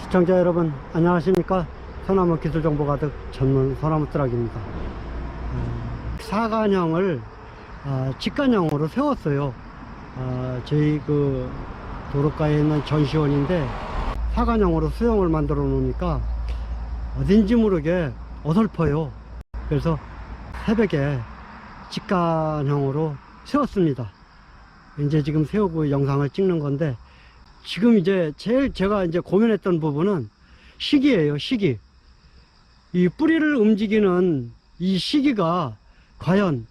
시청자 여러분 안녕하십니까. 소나무 기술 정보 가득 전문 소나무 트럭입니다. 사간형을 직간형으로 세웠어요. 저희 그 도로가에 있는 전시원인데 사간형으로 수영을 만들어 놓으니까 어딘지 모르게 어설퍼요. 그래서 새벽에 직간형으로 세웠습니다. 이제 지금 세우고 영상을 찍는 건데, 지금 이제 제일 제가 이제 고민했던 부분은 시기예요. 시기. 이 뿌리를 움직이는 이 시기가 과연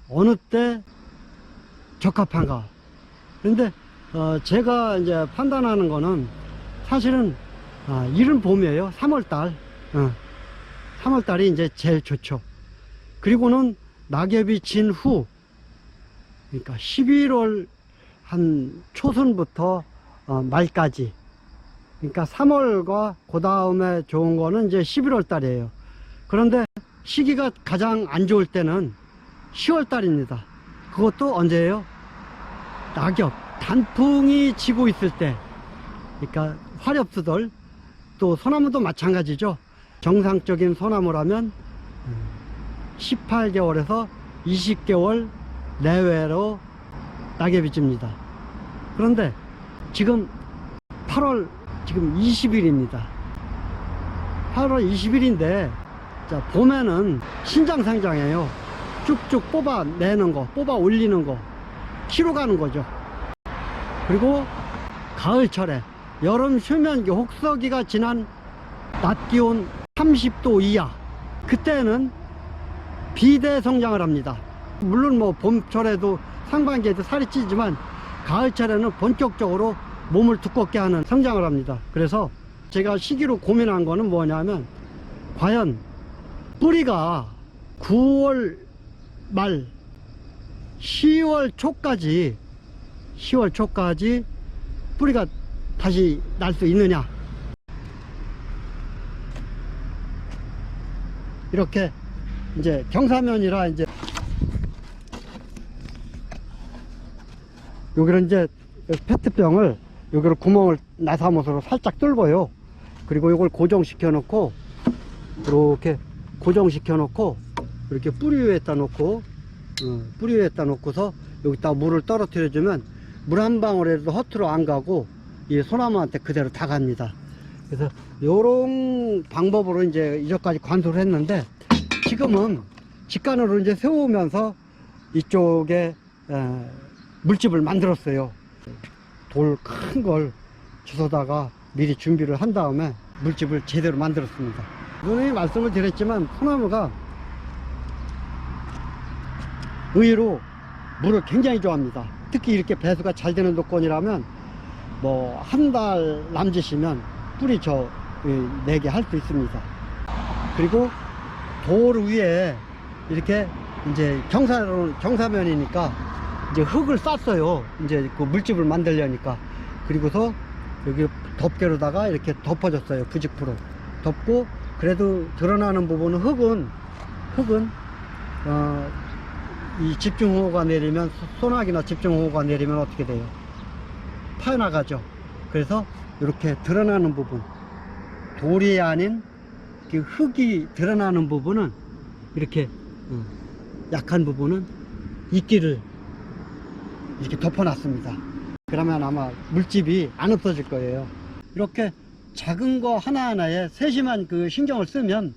어느 때 적합한가. 그런데 제가 이제 판단하는 거는 사실은 이른 봄이에요. 3월달. 3월달이 이제 제일 좋죠. 그리고는 낙엽이 진 후, 그러니까 11월 한 초순부터 말까지, 그러니까 3월과 그 다음에 좋은 거는 이제 11월 달이에요. 그런데 시기가 가장 안 좋을 때는 10월 달입니다. 그것도 언제예요? 낙엽, 단풍이 지고 있을 때. 그러니까 화렵수들, 또 소나무도 마찬가지죠. 정상적인 소나무라면 18개월에서 20개월 내외로 낙엽이 집니다. 그런데 지금 8월 지금 20일입니다. 8월 20일인데 자, 봄에는 신장생장이에요. 쭉쭉 뽑아내는 거, 뽑아 올리는 거, 키로 가는 거죠. 그리고 가을철에 여름 휴면기, 혹서기가 지난 낮 기온 30도 이하, 그때는 비대 성장을 합니다. 물론 뭐 봄철에도 상반기에도 살이 찌지만 가을철에는 본격적으로 몸을 두껍게 하는 성장을 합니다. 그래서 제가 시기로 고민한 거는 뭐냐면, 과연 뿌리가 9월 말 10월 초까지 뿌리가 다시 날 수 있느냐. 이렇게 이제 경사면이라 이제 여기를 이제 페트병을 여기를 구멍을 나사못으로 살짝 뚫어요. 그리고 이걸 고정시켜 놓고, 이렇게 고정시켜 놓고, 이렇게 뿌리 위에다 놓고, 뿌리 위에다 놓고서 여기다 물을 떨어뜨려 주면 물 한 방울에도 허투루 안 가고 이 소나무한테 그대로 다 갑니다. 그래서 요런 방법으로 이제 이전까지 관수를 했는데, 지금은 직간으로 이제 세우면서 이쪽에 물집을 만들었어요. 돌 큰 걸 주워다가 미리 준비를 한 다음에 물집을 제대로 만들었습니다. 분명히 말씀을 드렸지만 소나무가 의외로 물을 굉장히 좋아합니다. 특히 이렇게 배수가 잘 되는 조건이라면 뭐 한 달 남짓이면 뿌리 내게 할 수 있습니다. 그리고 돌 위에 이렇게 이제 경사면이니까 이제 흙을 쌌어요. 이제 그 물집을 만들려니까. 그리고서 여기 덮개로다가 이렇게 덮어줬어요. 부직포로 덮고, 그래도 드러나는 부분은 흙은 이 집중호우가 내리면, 소나기나 집중호우가 내리면 어떻게 돼요? 파여나가죠. 그래서 이렇게 드러나는 부분, 돌이 아닌 그 흙이 드러나는 부분은 이렇게 약한 부분은 이끼를 이렇게 덮어놨습니다. 그러면 아마 물집이 안 없어질 거예요. 이렇게 작은 거 하나하나에 세심한 그 신경을 쓰면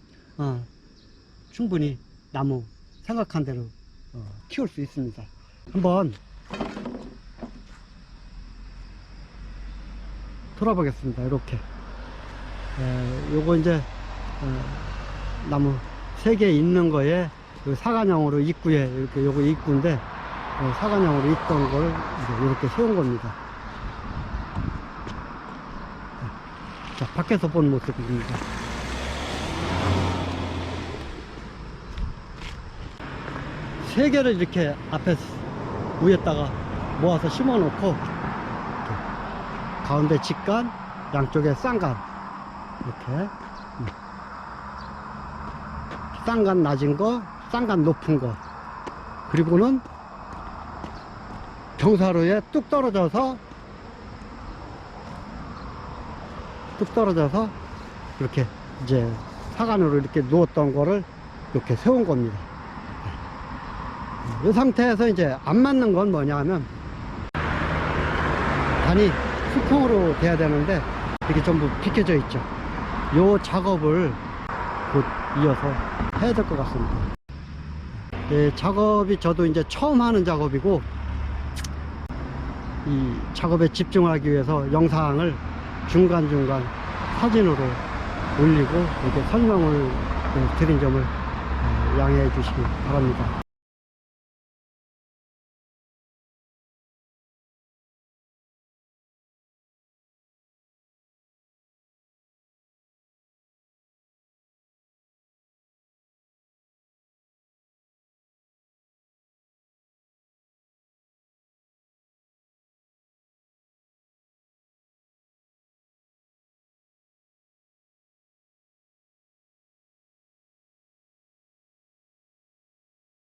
충분히 나무 생각한 대로 키울 수 있습니다. 한번 돌아보겠습니다. 이렇게 요거 이제 나무 3개 있는 거에 사간형으로 입구에 이렇게, 요거 입구인데 사간형으로 있던 걸 이렇게 세운 겁니다. 자, 밖에서 본 모습입니다. 세 개를 이렇게 앞에 위에다가 모아서 심어 놓고, 가운데 직간, 양쪽에 쌍간, 이렇게 쌍간 낮은 거, 쌍간 높은 거, 그리고는 경사로에 뚝 떨어져서 뚝 떨어져서 이렇게 이제 사간으로 이렇게 누웠던 거를 이렇게 세운 겁니다. 이 상태에서 이제 안 맞는 건 뭐냐면 단이 수평으로 돼야 되는데 이게 전부 비켜져 있죠. 요 작업을 곧 이어서 해야 될 것 같습니다. 예, 작업이 저도 이제 처음 하는 작업이고 이 작업에 집중하기 위해서 영상을 중간중간 사진으로 올리고 이렇게 설명을 드린 점을 양해해 주시기 바랍니다.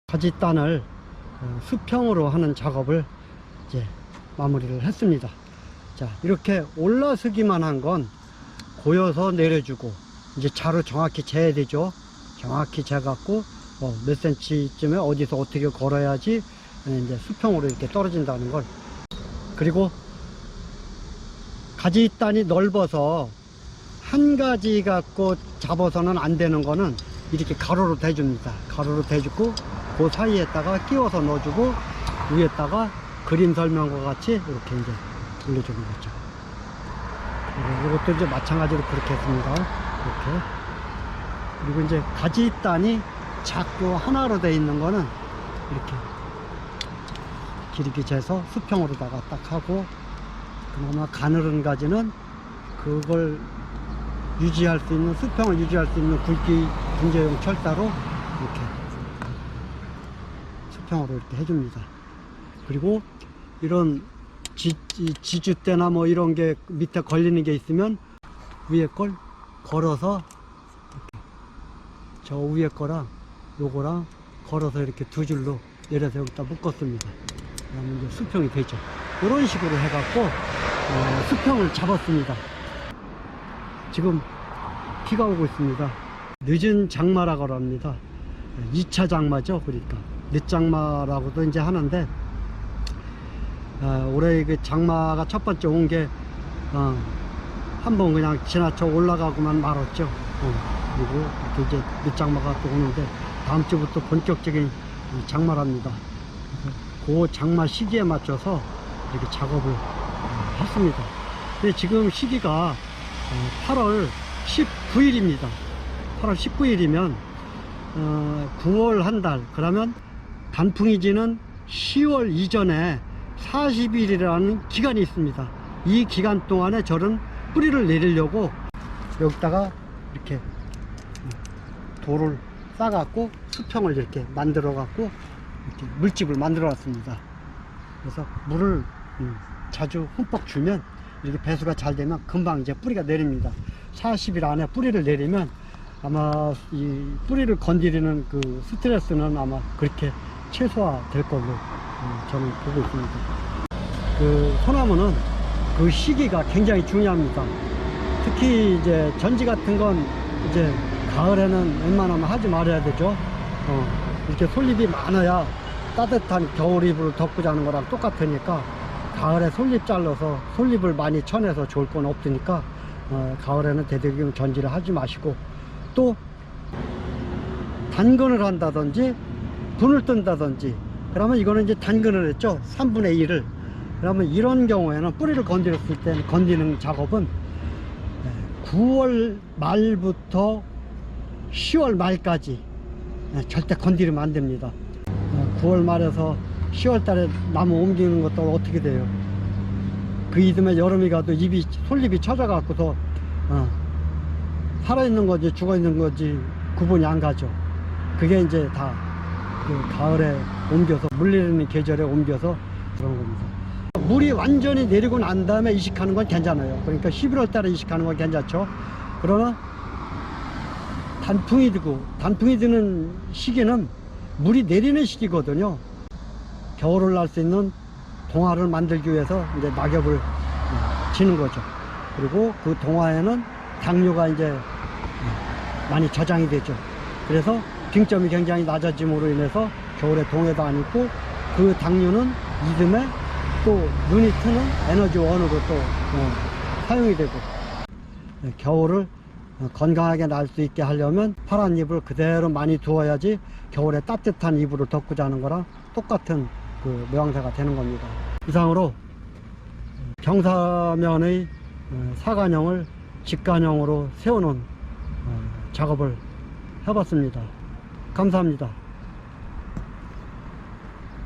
가지단을 수평으로 하는 작업을 이제 마무리를 했습니다. 자, 이렇게 올라서기만 한 건 고여서 내려주고 이제 자로 정확히 재야 되죠. 정확히 재갖고 몇 cm쯤에 어디서 어떻게 걸어야지 이제 수평으로 이렇게 떨어진다는 걸. 그리고 가지단이 넓어서 한 가지 갖고 잡아서는 안 되는 거는 이렇게 가로로 대줍니다. 가로로 대주고 그 사이에다가 끼워서 넣어주고 위에다가 그림 설명과 같이 이렇게 이제 올려주는 거죠. 이것도 이제 마찬가지로 그렇게 했습니다. 이렇게. 그리고 이제 가지단이 작고 하나로 되어 있는 거는 이렇게 길게 재서 수평으로다가 딱 하고, 그나마 가늘은 가지는 그걸 유지할 수 있는, 수평을 유지할 수 있는 굵기 분재용 철사로 이렇게 수평으로 이렇게 해줍니다. 그리고 이런 지주대나 뭐 이런 게 밑에 걸리는 게 있으면 위에 걸 걸어서 저 위에 거랑 요거랑 걸어서 이렇게 두 줄로 내려서 여기다 묶었습니다. 그러면 이제 수평이 되죠. 이런 식으로 해갖고 수평을 잡았습니다. 지금 비가 오고 있습니다. 늦은 장마라고 합니다. 2차 장마죠. 그러니까 늦장마라고도 이제 하는데, 올해 그 장마가 첫 번째 온 게 한번 그냥 지나쳐 올라가고만 말았죠. 그리고 이렇게 이제 늦장마가 또 오는데 다음 주부터 본격적인 장마랍니다. 그 장마 시기에 맞춰서 이렇게 작업을 했습니다. 근데 지금 시기가 8월 19일입니다. 8월 19일이면 9월 한 달, 그러면 단풍이 지는 10월 이전에 40일이라는 기간이 있습니다. 이 기간 동안에 저는 뿌리를 내리려고 여기다가 이렇게 돌을 싸갖고 수평을 이렇게 만들어 갖고 이렇게 물집을 만들어 놨습니다. 그래서 물을 자주 흠뻑 주면 이렇게 배수가 잘 되면 금방 이제 뿌리가 내립니다. 40일 안에 뿌리를 내리면 아마 이 뿌리를 건드리는 그 스트레스는 아마 그렇게 최소화될 걸로 저는 보고 있습니다. 그 소나무는 그 시기가 굉장히 중요합니다. 특히 이제 전지 같은 건 이제 가을에는 웬만하면 하지 말아야 되죠. 이렇게 솔잎이 많아야 따뜻한 겨울이불을 덮고 자는 거랑 똑같으니까 가을에 솔잎 잘라서 솔잎을 많이 쳐내서 좋을 건 없으니까 가을에는 대대경 전지를 하지 마시고, 또 단근을 한다든지 분을 뜬다든지 그러면 이거는 이제 단근을 했죠. 3분의 1을. 그러면 이런 경우에는 뿌리를 건드렸을 때 건드리는 작업은 9월 말부터 10월 말까지 절대 건드리면 안 됩니다. 9월 말에서 10월 달에 나무 옮기는 것도 어떻게 돼요? 그 이듬해 여름이 가도 솔잎이 쳐져갖고서 살아있는 건지 죽어있는 건지 구분이 안 가죠. 그게 이제 다 그 가을에 옮겨서, 물 내리는 계절에 옮겨서 그런 겁니다. 물이 완전히 내리고 난 다음에 이식하는 건 괜찮아요. 그러니까 11월 달에 이식하는 건 괜찮죠. 그러나 단풍이 드는 시기는 물이 내리는 시기거든요. 겨울을 날 수 있는 동화를 만들기 위해서 이제 낙엽을 지는 거죠. 그리고 그 동화에는 당류가 이제 많이 저장이 되죠. 그래서 빙점이 굉장히 낮아짐으로 인해서 겨울에 동해도 안 있고, 그 당류는 이듬해 또 눈이 트는 에너지 원으로 또 사용이 되고, 겨울을 건강하게 날 수 있게 하려면 파란 잎을 그대로 많이 두어야지 겨울에 따뜻한 잎으로 덮고 자는 거랑 똑같은 그 모양새가 되는 겁니다. 이상으로 경사면의 사간형을 직간형으로 세우는 작업을 해봤습니다. 감사합니다.